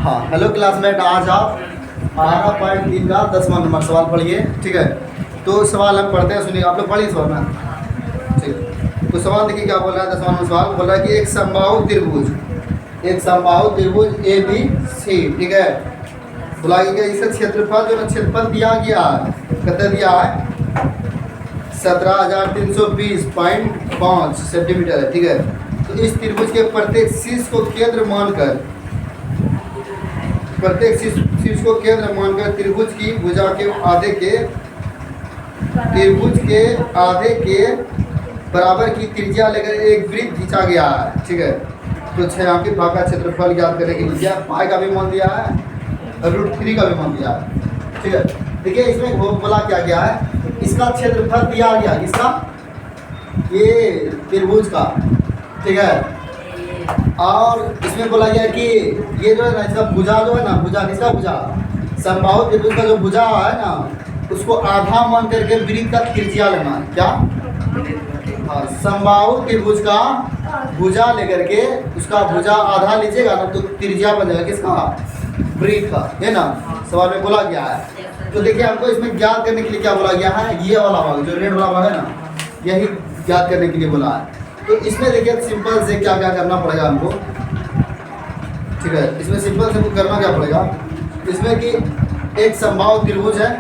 हाँ hello classmate, आज आप 12.3 का 10वां नंबर सवाल पढ़िए। ठीक है, तो सवाल हम पढ़ते हैं, सुनिए। आप लोग पढ़िए सवाल ना। ठीक, तो सवाल देखिए क्या बोल रहा है। 10वां नंबर सवाल बोल रहा है कि एक समबाहु त्रिभुज ए बी सी, ठीक है, बोला कि इसका क्षेत्रफल जो क्षेत्रफल दिया गया है, कितना दिया है, 17,320.5 सेंटीमीटर है। ठीक है, तो इस त्रिभुज के प्रत्येक शीर्ष को केंद्र मानकर त्रिभुज की भुजा के आधे के बराबर की त्रिज्या लेकर एक वृत्त खींचा गया है। ठीक है, तो छायांकित भाग का क्षेत्रफल ज्ञात करने के लिए पाई का भी मान दिया है और √3 का भी मान दिया है। ठीक है, देखिए इसमें बोला क्या गया है, इसका क्षेत्रफल दिया गया, इसका ये त्रिभुज का, ठीक है, और इसमें बोला गया कि ये जो है ना, इसका भुजा जो है ना, भुजा किसका भुजा, समबाहु त्रिभुज का जो भुजा है ना, उसको आधा मान करके वृत्त का त्रिज्या लेना है। क्या? हाँ, समबाहु त्रिभुज का भुजा लेकर के उसका भुजा आधा लीजिएगा ना, तो त्रिज्या बन जाएगा किसका, वृत्त का, है ना, सवाल में बोला गया है। तो देखिए हमको इसमें ज्ञात करने के लिए क्या बोला गया है, ये वाला भाग जो रेड वाला भाग है ना, यही ज्ञात करने के लिए बोला है। तो इसमें देखिए सिंपल से क्या क्या करना पड़ेगा हमको। ठीक है, इसमें सिंपल से करना क्या पड़ेगा, इसमें कि एक समबाहु त्रिभुज है,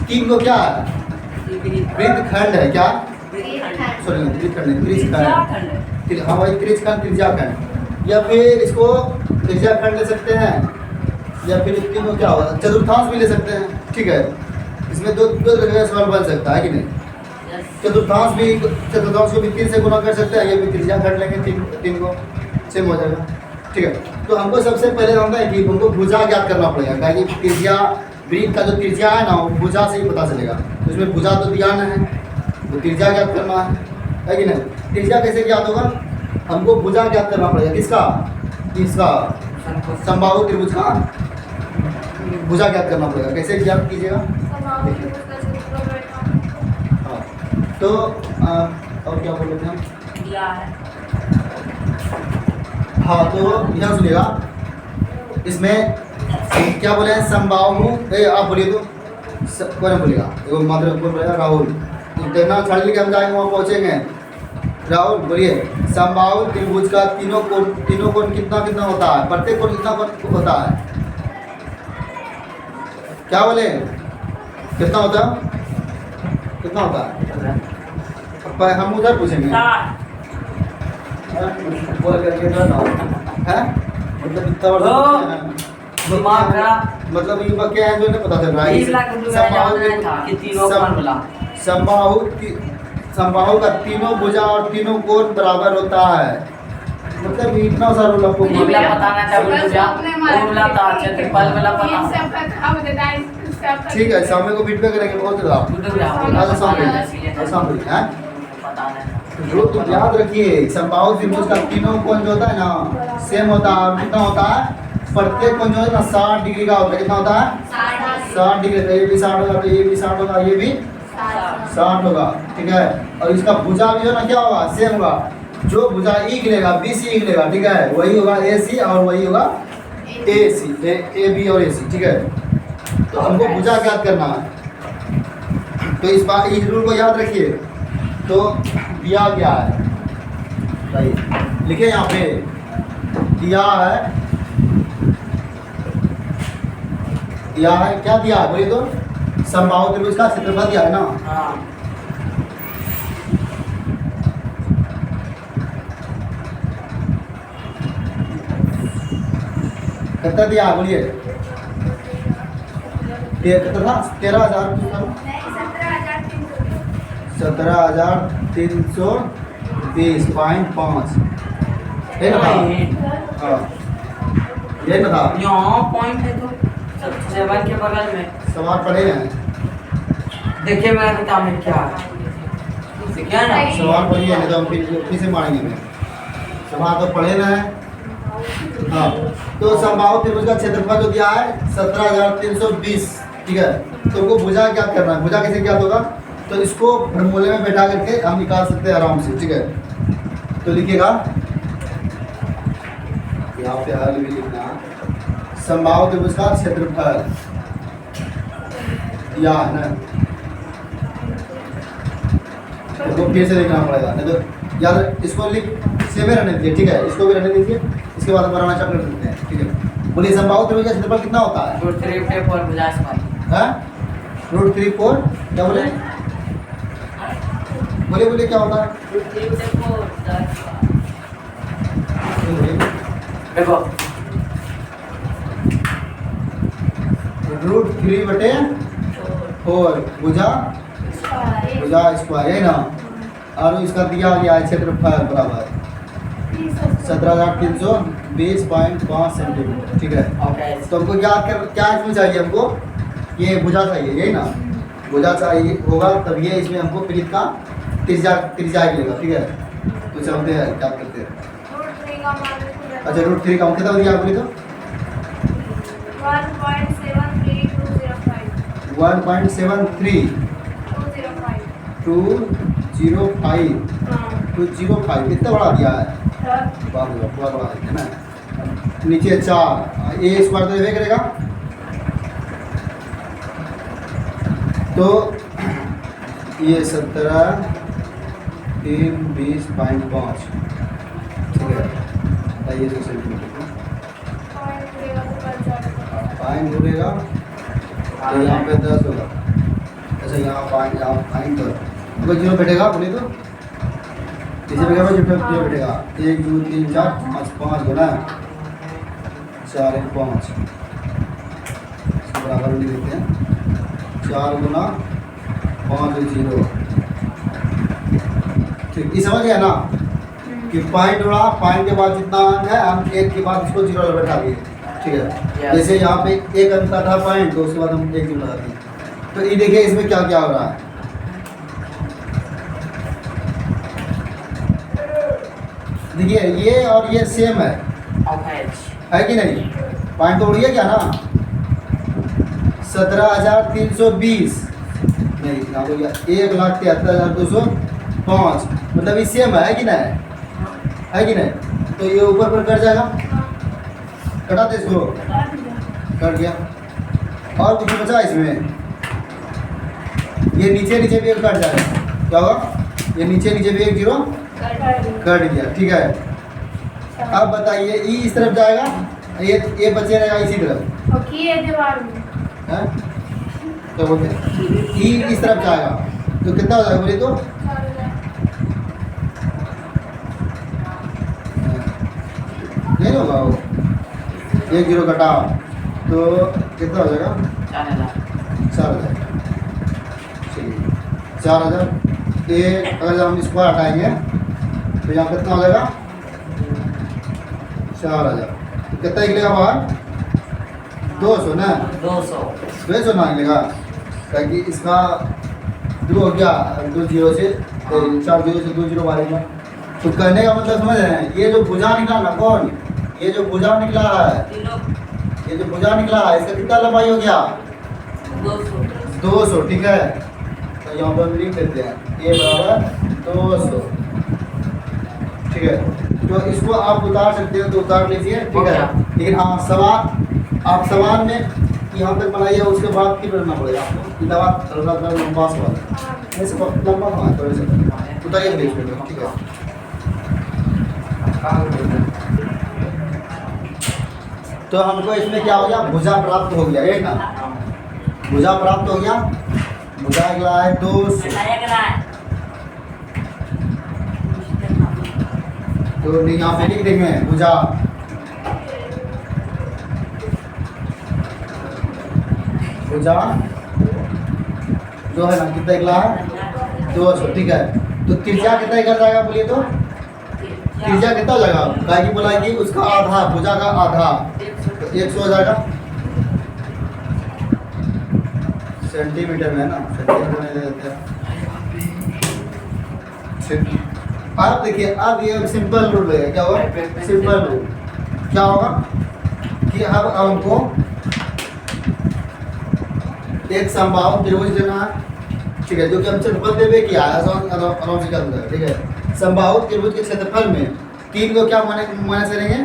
तीन को क्या है, वृत्तखंड है, क्या, सॉरी वृत्तखंड, त्रिज्याखंड, हाँ भाई त्रिज्याखंड, त्रिज्याखंड, या फिर इसको त्रिज्याखंड ले सकते हैं, या फिर तीन को क्या होगा, चतुर्थांश भी ले सकते हैं। ठीक है, इसमें दो तरह का सवाल बन सकता है कि नहीं, चतुर्थांश को भी 3 से गुना कर सकते हैं, ये भी त्रिज्याखंड लेंगे, तीन को सेम हो जाएगा। ठीक है, तो हमको सबसे पहले जानना है कि हमको भुजा ज्ञात करना पड़ेगा, कि त्रिज्या, वृत्त का जो त्रिज्या है ना, वो भुजा से ही पता चलेगा। तो इसमें भुजा तो दिया ना है, तो त्रिज्या ज्ञात करना है कि नहीं। त्रिज्या कैसे ज्ञात होगा, हमको भुजा ज्ञात करना पड़ेगा, किसका, समबाहु त्रिभुज का भुजा ज्ञात करना पड़ेगा। कैसे ज्ञात कीजिएगा, तो और क्या बोल रहे थे हम, हाँ, तो यहाँ सुनिएगा, इसमें क्या बोले हैं, समबाहु, आप बोलिए तो कौन बोलेगा, एगो मात्र बोल रहेगा राहुल, तो देखना छाड़ लेके हम जाएंगे, वहाँ पहुँचेंगे। राहुल बोलिए, समबाहु त्रिभुज का तीनों कोण कितना होता है, प्रत्येक कोण कितना होता है, क्या बोले, कितना होता है, कितना होता है, हम उधर पूछेंगे बोल करके है, मतलब इतना बड़ा, मतलब ये क्या है जो नहीं पता चल रहा है। समबाहु का तीनों भुजा और तीनों कोण बराबर होता है, मतलब इतना सारा लोग को बताना चाहिए। ठीक है, शाम को फीडबैक करेंगे, बहुत ज़्यादा जो तो याद रखिए, समबाहु त्रिभुज का तीनों कोण जो होता है ना, सेम होता है। कितना होता है, प्रत्येक कोण जो है ना 60 डिग्री का होता है। कितना होता है, 60 डिग्री। तो ये भी 60 होगा, तो ये भी 60 होगा, ये भी 60 होगा। ठीक है, और इसका भुजा भी जो ना क्या होगा, सेम होगा। जो भुजा ई गिरेगा, बी सी गिरेगा, ठीक है, वही होगा ए सी, और वही होगा ए सी, ए बी और ए सी। ठीक है, तो हमको भुजा ज्ञात करना है, तो इस बात, इस रूल को याद रखिए। तो दिया गया है, भाई लिखे यहाँ पे, दिया है क्या दिया है, बोलिए तो, समबाहु त्रिभुज का क्षेत्रफल दिया है ना। कितना दिया है, बोलिए, 17,320.5 है ना। हाँ, ये ना था, यहाँ पॉइंट है तो 7 के बगल में सवाल पढ़े हैं, देखिए मेरा किताब में क्या है, क्या ना सवाल पढ़िए, नहीं तो हम फिर से मारेंगे। सवाल तो पढ़े ना है। हाँ, तो समबाहु त्रिभुज का क्षेत्रफल जो दिया है 17,320। ठीक है, तो उनको भुजा ज्ञात करना है। भुजा कैसे ज्ञात होगा, तो इसको फॉर्मूले में बैठा करके हम निकाल सकते हैं आराम से। ठीक है, तो लिखिएगा यहाँ पे हल भी लिखना, समबाहु त्रिभुज का क्षेत्रफल दिया है ना, तो फिर से देखना पड़ेगा, नहीं तो याद इसको लिख सेवे रहने दीजिए, ठीक है, इसको भी रहने दीजिए, इसके बाद बनाना चालू कर सकते हैं, ठीक है। बोलिए समबाहु त्रिभुज का क्षेत्रफल कितना होता है? √3 भुजा स्क्वायर। हैं? √3 4 क्या बोले? बोलिए क्या होता है? बोलिए। देखो √3/4 भुजा स्क्वायर है ना, और इसका दिया गया है क्षेत्रफल बराबर 17,320.5 सेंटीमीटर, ठीक है। ओके। तो हमको क्या इसमें चाहिए, हमको ये भुजा चाहिए, यही ना, भुजा चाहिए होगा तब ये इसमें हमको वृत्त का त्रिज्या मिलेगा, ठीक है। तो चलते हैं क्या करते हैं। अच्छा √3 का कितना दिया बोली तो 1.73 कितना बड़ा दिया है, बहुत बड़ा है ना। नीचे 4 ए स्क्वायर तो ये करेगा, तो ये 17,320.5, ठीक है। ये सेंटीमीटर पाइन जुड़ेगा तो यहाँ पे 10 होगा, अच्छा यहाँ पाइन तो अगर 0 बैठेगा बोले तो किसी जगह पर 0 बैठेगा, 1 2 3 4 5 गुना 4 1 5 बराबर लिख देते हैं, 4 गुना 5 0, ठीक। ये समझ गया ना कि पॉइंट जोड़ा, पॉइंट के बाद जितना अंक है हम 1 के बाद इसको 0 बैठा दिए, ठीक है। जैसे यहाँ पे 1 अंक का था पॉइंट, तो उसके बाद हम 1 लगा दिए। तो ये देखिए इसमें क्या क्या हो रहा है, देखिए ये और ये सेम है कि नहीं, पॉइंट तो उड़िए क्या ना, 17,320 नहीं ना हो गया, 1,73,205, मतलब ये सेम है कि नहीं, है कि नहीं। तो ये ऊपर पर कट जाएगा, कटा दे इसको, कट गया। और कुछ बचा इसमें, ये नीचे भी एक कट जाएगा, क्या होगा, ये नीचे भी एक 0 कट गया, ठीक है। अब बताइए ई इस तरफ जाएगा, ये बचे रहेगा इसी तरफ, हैं क्या बोलते हैं, ई इस तरफ जाएगा तो कितना हो जाएगा बोलिए तो, नहीं होगा वो 1 0 कटा तो कितना हो जाएगा 4,000, चलिए 4,000। एक अगर हम इसको हटाएंगे तो यहाँ कितना हो जाएगा 4,000, तो कितना निकलेगा बाहर 200 ना, 200 ना निकलेगा, ताकि इसका 2 हो गया, 2 0 से 4 0 से 2 0 मारेगा। तो कहने का मतलब समझ रहे हैं, ये जो भुजा निकला ना, कौन ये जो भुजा निकला है, ये जो भुजा निकला है इसका कितना लंबाई हो गया 200, ठीक है। तो यहाँ पर लिख देते हैं ये बराबर 200, ठीक है। तो इसको आप उतार सकते हो तो उतार लीजिए, ठीक है। लेकिन हाँ सवाल में यहाँ तक बनाइए, उसके बाद फिर करना पड़ेगा आपको, थोड़ा लंबा सवाल ऐसे लंबा कहाँ है, थोड़े से उतारिए बीच में, ठीक है। तो हमको इसमें क्या हो गया, भुजा प्राप्त हो गया, एक ना भुजा प्राप्त हो गया, भुजा अगला है 200, तो यहाँ पे लिख देंगे भुजा जो है ना कितना निकला है 200, ठीक है। तो त्रिज्या कितना निकल जाएगा बोलिए तो, त्रिज्या कितना हो जाएगा, गाय की बोलाएगी उसका आधा, भुजा का आधा, तो 100 हो जाएगा, सेंटीमीटर में है ना, सेंटीमीटर में ले लेते हैं। अब देखिए, अब ये सिंपल रूल है, क्या होगा सिंपल रूल, क्या होगा कि अब हमको एक समबाहु त्रिभुज लेना है, ठीक है, जो कि हम क्षेत्रफल देवे किया है, आराम से कर, ठीक है। समबाहु त्रिभुज के क्षेत्रफल में 3 को क्या माने चलेंगे,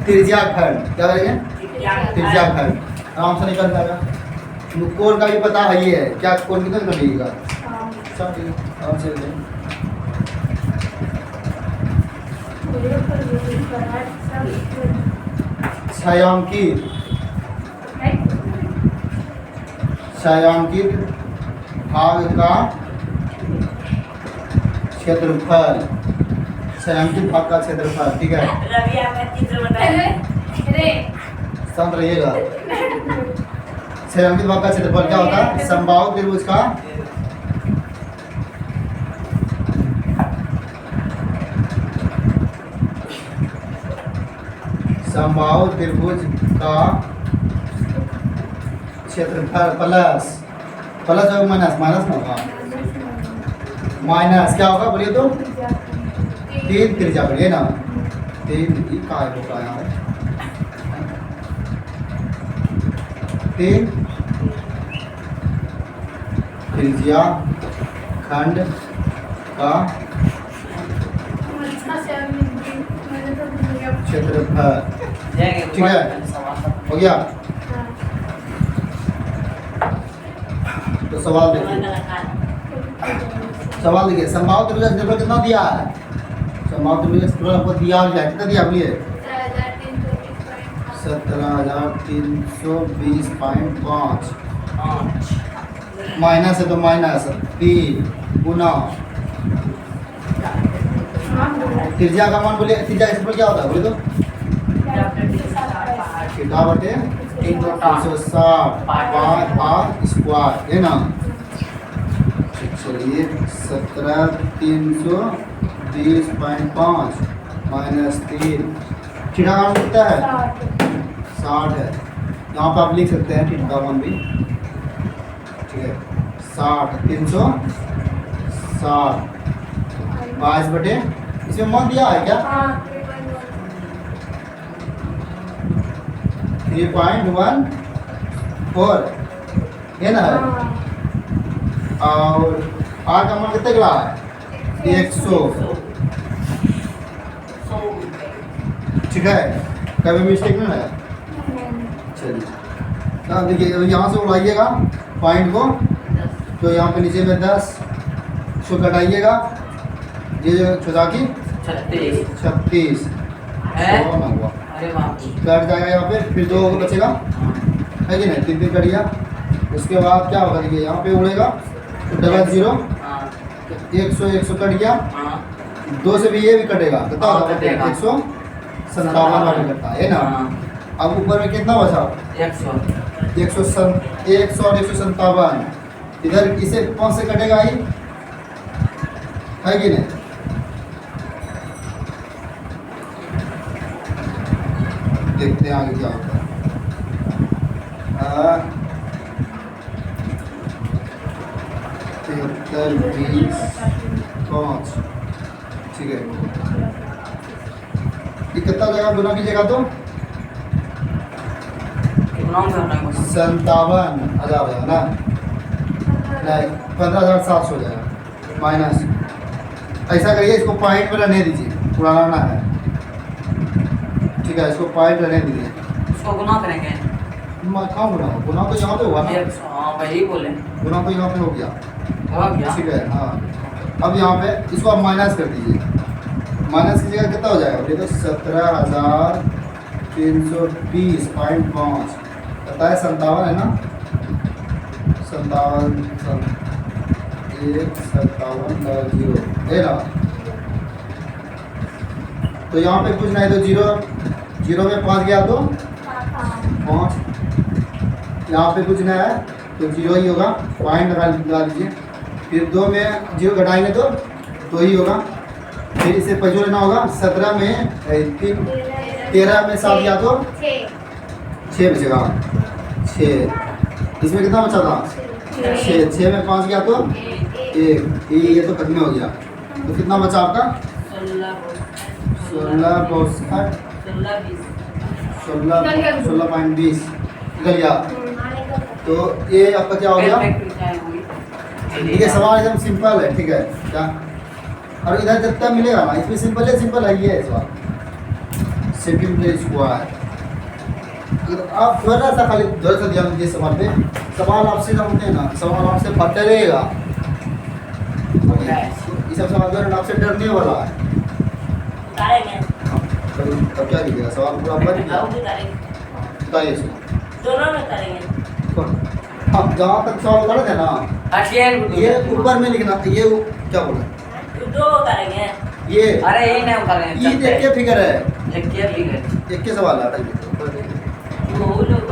त्रिज्या खंड, क्या करेंगे त्रिज्या खंड आराम से निकल जाएगा। कोण का भी पता है ये है क्या, कोण कितना निकलेगा सब ठीक है, आराम से ले। छायांकित छायांकित भाग का क्षेत्रफल, छायांकित भाग का क्षेत्रफल, ठीक है। रवि आपका चित्र बनाए। शांत रहिएगा। छायांकित भाग का क्षेत्रफल क्या होता है? समबाहु त्रिभुज का समबाहु त्रिभुज का क्षेत्रफल प्लस प्लस और माइनस, माइनस में होगा माइनस क्या होगा बोलिए तो? 3 त्रिज्या बोलिए ना, 3 का होगा यहाँ पे 3 त्रिज्या खंड का क्षेत्रफल, ठीक है हो गया। तो सवाल देखिए, सवाल देखिए समबाहु त्रिभुज का क्षेत्रफल कितना दिया है? समबाहु त्रिभुज का क्षेत्रफल हमको दिया हो जाए, कितना दिया बोलिए? 17,320.5 माइनस है तो माइनस 3 गुना त्रिज्या का मान बोलिए, त्रिज्या का क्षेत्रफल क्या होता है बोले तो? थीटा बटे 360 पाई स्क्वायर है ना। चलिए 17,320.5 माइनस 3, थीटा का मान कितना है? 60 है। यहाँ पे आप लिख सकते हैं थीटा का मान भी, ठीक है 60 360 22 बटे, इसमें मान दिया है क्या? 3.14 है ना। और आर का मान कितना निकला है? 100, ठीक है, कभी मिस्टेक नहीं है। चलिए देखिए यहाँ से उड़ाइएगा पॉइंट को, तो यहाँ पे नीचे में 10 सो घटाइएगा, ये जो चौदह की 36 कट जाएगा यहाँ पे, फिर 2 बचेगा है कि नहीं, 3 कट गया। उसके बाद क्या होगा देखिए यहाँ पे उड़ेगा तो डबल 0 100 कट गया, 2 से भी ये भी कटेगा, कितना होगा? 157 वाला कटता है ना। अब ऊपर में कितना बचा? 100 और 157, इधर इसे 5 से कटेगा ही है कि नहीं? देखते हैं आगे क्या होता है। 73 20 5, ठीक है। ये कितना जगह गुना कीजिएगा तो 57,000 हो जाएगा ना, नहीं 15,700 हो जाएगा माइनस। ऐसा करिए, इसको पॉइंट में रहने दीजिए, उड़ाना है, ठीक है, इसको पॉइंट रहने दीजिए। इसको गुना करेंगे, कहाँ गुना हो? गुना तो यहाँ पे हुआ ना, वही बोले गुना तो यहाँ पे हो गया, गया। ठीक है हाँ। अब यहाँ पे इसको आप माइनस कर दीजिए, माइनस की जगह कितना हो जाएगा बोलिए तो? 17,320.5 पता है 57 है ना, 57,0 है ना। तो यहाँ पे कुछ नहीं तो 0 में 5 गया तो 5, यहाँ पे कुछ नहीं है तो 0 ही होगा, पॉइंट लगा दीजिए। फिर 2 में 0 घटाएंगे तो 2 ही होगा। फिर इसे पजो लेना होगा, 17 में 13 में 7 गया तो 6 बचेगा, 6 इसमें कितना बचा था? 6 में 5 गया तो 1, ये तो खत्म हो गया। तो कितना बचा आपका? 16.20 निकल गया। तो ये आपका क्या हो गया? ठीक है, सवाल एकदम सिंपल है, ठीक है क्या? और इधर जितना मिलेगा ना, इसमें सिंपल है ये सवाल, सेकंड स्क्वायर आप थोड़ा सा खाली थोड़ा सा ध्यान दीजिए सवाल पे। सवाल आपसे होते हैं ना, सवाल आपसे पढ़ते रहेगा। ये सब सवाल आपसे डरने वाला है। उतारेंगे तब क्या लीजिएगा सवाल पूरा बन गया। आओ उतारेंगे बताइए इसको। दोनों में उतारेंगे हाँ जहाँ तक सवाल उतारे थे ना, हटिए ये ऊपर में लिखना, ये क्या बोला दो उतारेंगे ये अरे यही नहीं उतारे ये देख के फिगर है, एक के लिखे एक के सवाल आता है। वो लोग